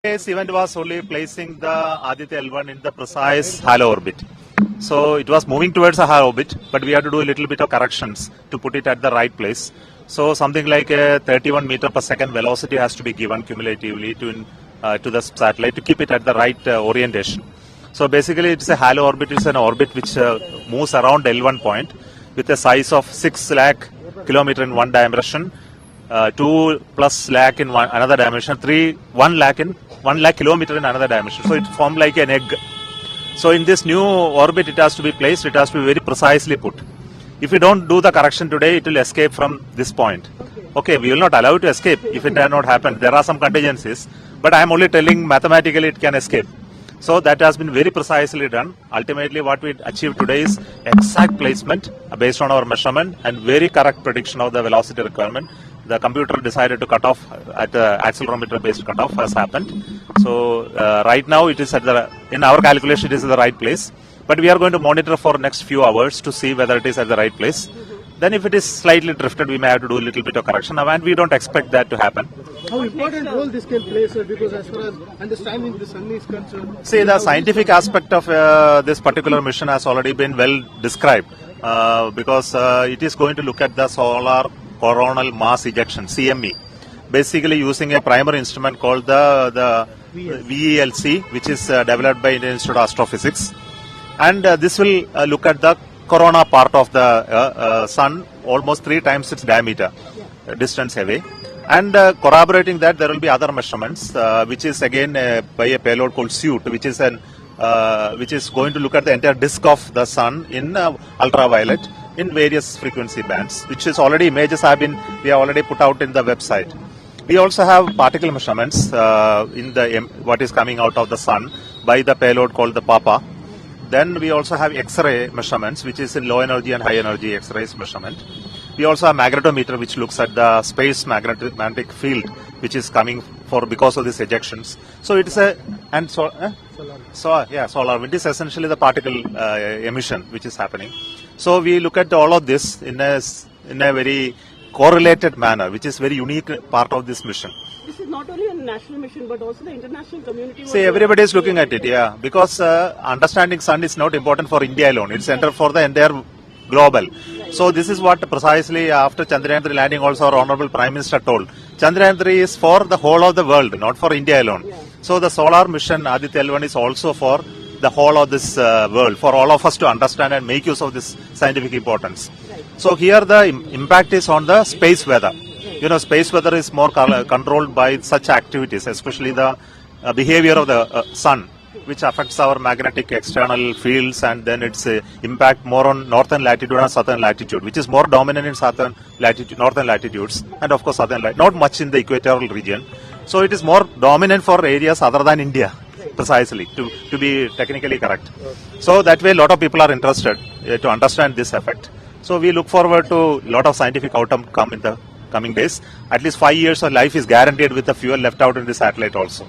Today's event was only placing the Aditya L1 in the precise HaloOrbit. So it was moving towards a HaloOrbit, but we had to do a little bit of corrections to put it at the right place. So something like a 31 meter per second velocity has to be given cumulatively to the satellite to keep it at the right orientation. So basically it's a HaloOrbit. It's an orbit which moves around L1 point with a size of 6 lakh kilometer in one dimension, 2 plus lakh in another dimension, 1 lakh kilometer in another dimension. So it formed like an egg. So in this new orbit it has to be placed, it has to be very precisely put. If we don't do the correction today, it will escape from this point. Okay, we will not allow it to escape if it does not happen. There are some contingencies, but I am only telling mathematically it can escape. So that has been very precisely done. Ultimately what we achieved today is exact placement based on our measurement and very correct prediction of the velocity requirement. The computer decided to cut off at the accelerometer based cutoff has happened. So right now it is in our calculation it is in the right place. But we are going to monitor for next few hours to see whether it is at the right place. Then if it is slightly drifted, we may have to do a little bit of correction, and we don't expect that to happen. How important role this can play, sir? Because as far as understanding the sun is concerned... See, the scientific aspect of this particular mission has already been well described because it is going to look at the solar coronal mass ejection, CME, basically using a primary instrument called the VELC, which is developed by Indian Institute of Astrophysics. And this will look at the corona part of the sun, almost 3 times its diameter, distance away. And corroborating that, there will be other measurements, which is again by a payload called SUIT, which is going to look at the entire disk of the sun in ultraviolet in various frequency bands, which is already images we have already put out in the website. We also have particle measurements in what is coming out of the sun by the payload called the PAPA. Then we also have X-ray measurements, which is in low energy and high energy X-rays measurement. We also have magnetometer, which looks at the space magnetic field, which is coming because of these ejections. So it is solar. It is essentially the particle emission which is happening. So we look at all of this in a very correlated manner, which is very unique part of this mission. This is not only a national mission, but also the international community. See, everybody is looking at it, yeah, because understanding sun is not important for India alone. It's central for the entire global. So this is what precisely after Chandrayaan-3 landing also our Honorable Prime Minister told. Chandrayaan-3 is for the whole of the world, not for India alone. Yeah. So the solar mission Aditya L1 is also for the whole of this world, for all of us to understand and make use of this scientific importance. Right. So here the impact is on the space weather. Right. You know, space weather is more controlled by such activities, especially the behavior of the sun, which affects our magnetic external fields, and then its impact more on northern latitude and southern latitude, which is more dominant in northern latitudes, and of course southern not much in the equatorial region. So it is more dominant for areas other than India, precisely, to be technically correct. So that way a lot of people are interested to understand this effect. So we look forward to a lot of scientific outcome come in the coming days. At least 5 years of life is guaranteed with the fuel left out in the satellite also.